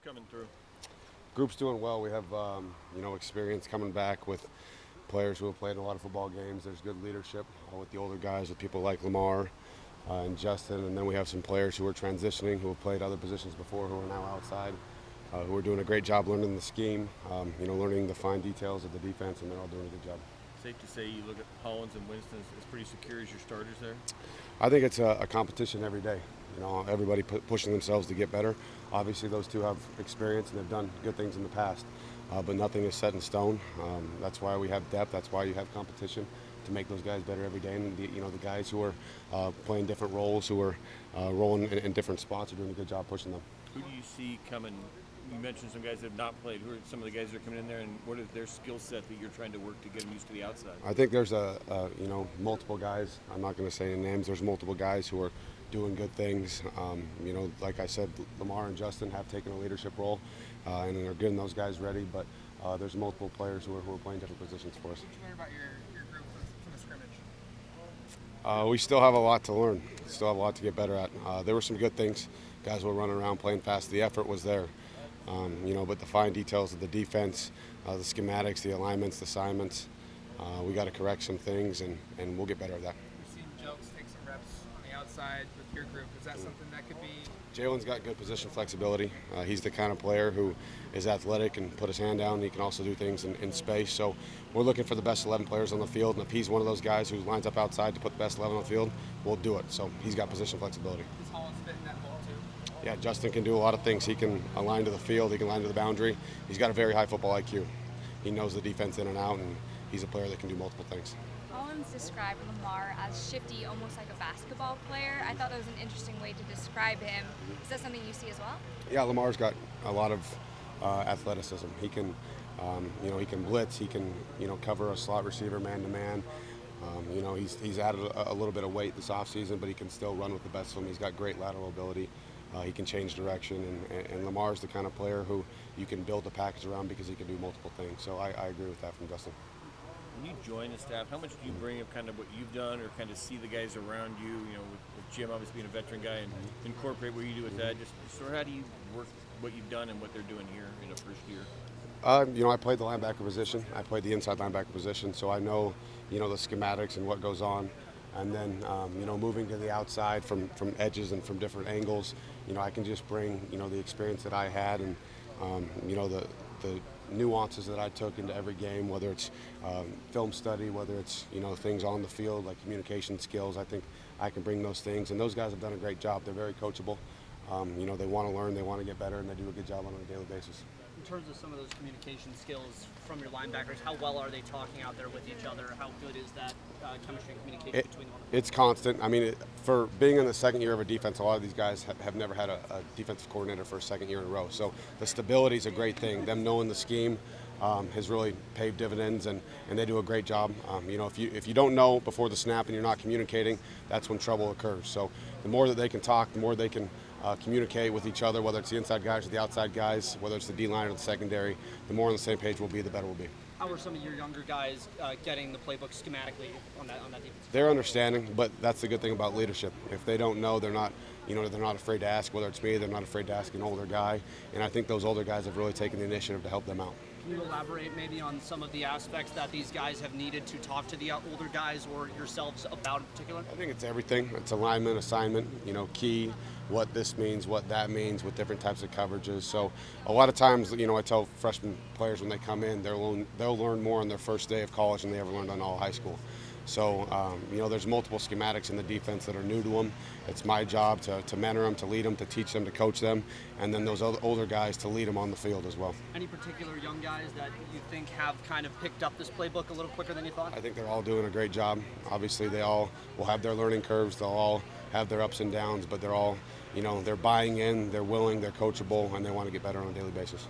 coming through? Group's doing well. We have experience coming back with players who have played in a lot of football games. There's good leadership with the older guys, with people like Lamar and Justin, and then we have some players who are transitioning, who have played other positions before, who are now outside, who are doing a great job learning the scheme, learning the fine details of the defense, and they're all doing a good job. Safe to say you look at Hollins and Winston as pretty secure as your starters there? I think it's a competition every day. Everybody pushing themselves to get better. Obviously, those two have experience and they've done good things in the past, but nothing is set in stone. That's why we have depth. That's why you have competition to make those guys better every day. And the guys who are playing different roles, who are rolling in different spots, are doing a good job pushing them. Who do you see coming? You mentioned some guys that have not played. Who are some of the guys that are coming in there, and what is their skill set that you're trying to work to get them used to the outside? I think there's multiple guys. I'm not going to say any names. There's multiple guys who are doing good things. Like I said, Lamar and Justin have taken a leadership role, and are getting those guys ready. But there's multiple players who are playing different positions for us. What did you learn about your group from the scrimmage? We still have a lot to learn. Still have a lot to get better at. There were some good things. Guys were running around playing fast. The effort was there. But the fine details of the defense, the schematics, the alignments, the assignments, we got to correct some things, and we'll get better at that. We've seen Jokes take some reps on the outside with your group. Is that something that could be? Jalen's got good position flexibility. He's the kind of player who is athletic and put his hand down. He can also do things in space. So we're looking for the best 11 players on the field, and if he's one of those guys who lines up outside to put the best 11 on the field, we'll do it. So he's got position flexibility. Does Hollins fit in that mold too? Yeah, Justin can do a lot of things. He can align to the field. He can align to the boundary. He's got a very high football IQ. He knows the defense in and out, and he's a player that can do multiple things. Hollins described Lamar as shifty, almost like a basketball player. I thought that was an interesting way to describe him. Is that something you see as well? Yeah, Lamar's got a lot of athleticism. He can, he can blitz. He can, cover a slot receiver man to man. He's added a little bit of weight this offseason, but he can still run with the best of them. He's got great lateral ability. He can change direction, and Lamar's the kind of player who you can build a package around because he can do multiple things. So I agree with that from Justin. When you join the staff, how much do you bring of kind of what you've done, or kind of see the guys around you, with Jim obviously being a veteran guy, and incorporate what you do with that? Just sort of how do you work what you've done and what they're doing here in the first year? I played the linebacker position. I played the inside linebacker position, so I know, the schematics and what goes on. And then, moving to the outside from edges and from different angles, I can just bring, the experience that I had and, the nuances that I took into every game, whether it's film study, whether it's, things on the field like communication skills. I think I can bring those things, and those guys have done a great job. They're very coachable. They want to learn, they want to get better, and they do a good job on a daily basis. In terms of some of those communication skills from your linebackers, how well are they talking out there with each other? How good is that chemistry and communication between them? It's constant. I mean, for being in the second year of a defense, a lot of these guys have never had a defensive coordinator for a second year in a row. So the stability is a great thing. Them knowing the scheme has really paid dividends, and they do a great job. If you don't know before the snap and you're not communicating, that's when trouble occurs. So the more that they can talk, the more they can communicate with each other, whether it's the inside guys or the outside guys, whether it's the D-line or the secondary, the more on the same page we'll be, the better we'll be. How are some of your younger guys getting the playbook schematically on that defense? They're understanding, but that's the good thing about leadership. If they don't know, they're not afraid to ask. Whether it's me, they're not afraid to ask an older guy, and I think those older guys have really taken the initiative to help them out. Can you elaborate maybe on some of the aspects that these guys have needed to talk to the older guys or yourselves about in particular? I think it's everything. It's alignment, assignment, key, what this means, what that means with different types of coverages. So a lot of times, I tell freshman players when they come in, they'll learn more on their first day of college than they ever learned on all high school. So, there's multiple schematics in the defense that are new to them. It's my job to mentor them, to lead them, to teach them, to coach them, and then those older guys to lead them on the field as well. Any particular young guys that you think have kind of picked up this playbook a little quicker than you thought? I think they're all doing a great job. Obviously, they all will have their learning curves. They'll all have their ups and downs, but they're all, they're buying in, they're willing, they're coachable, and they want to get better on a daily basis.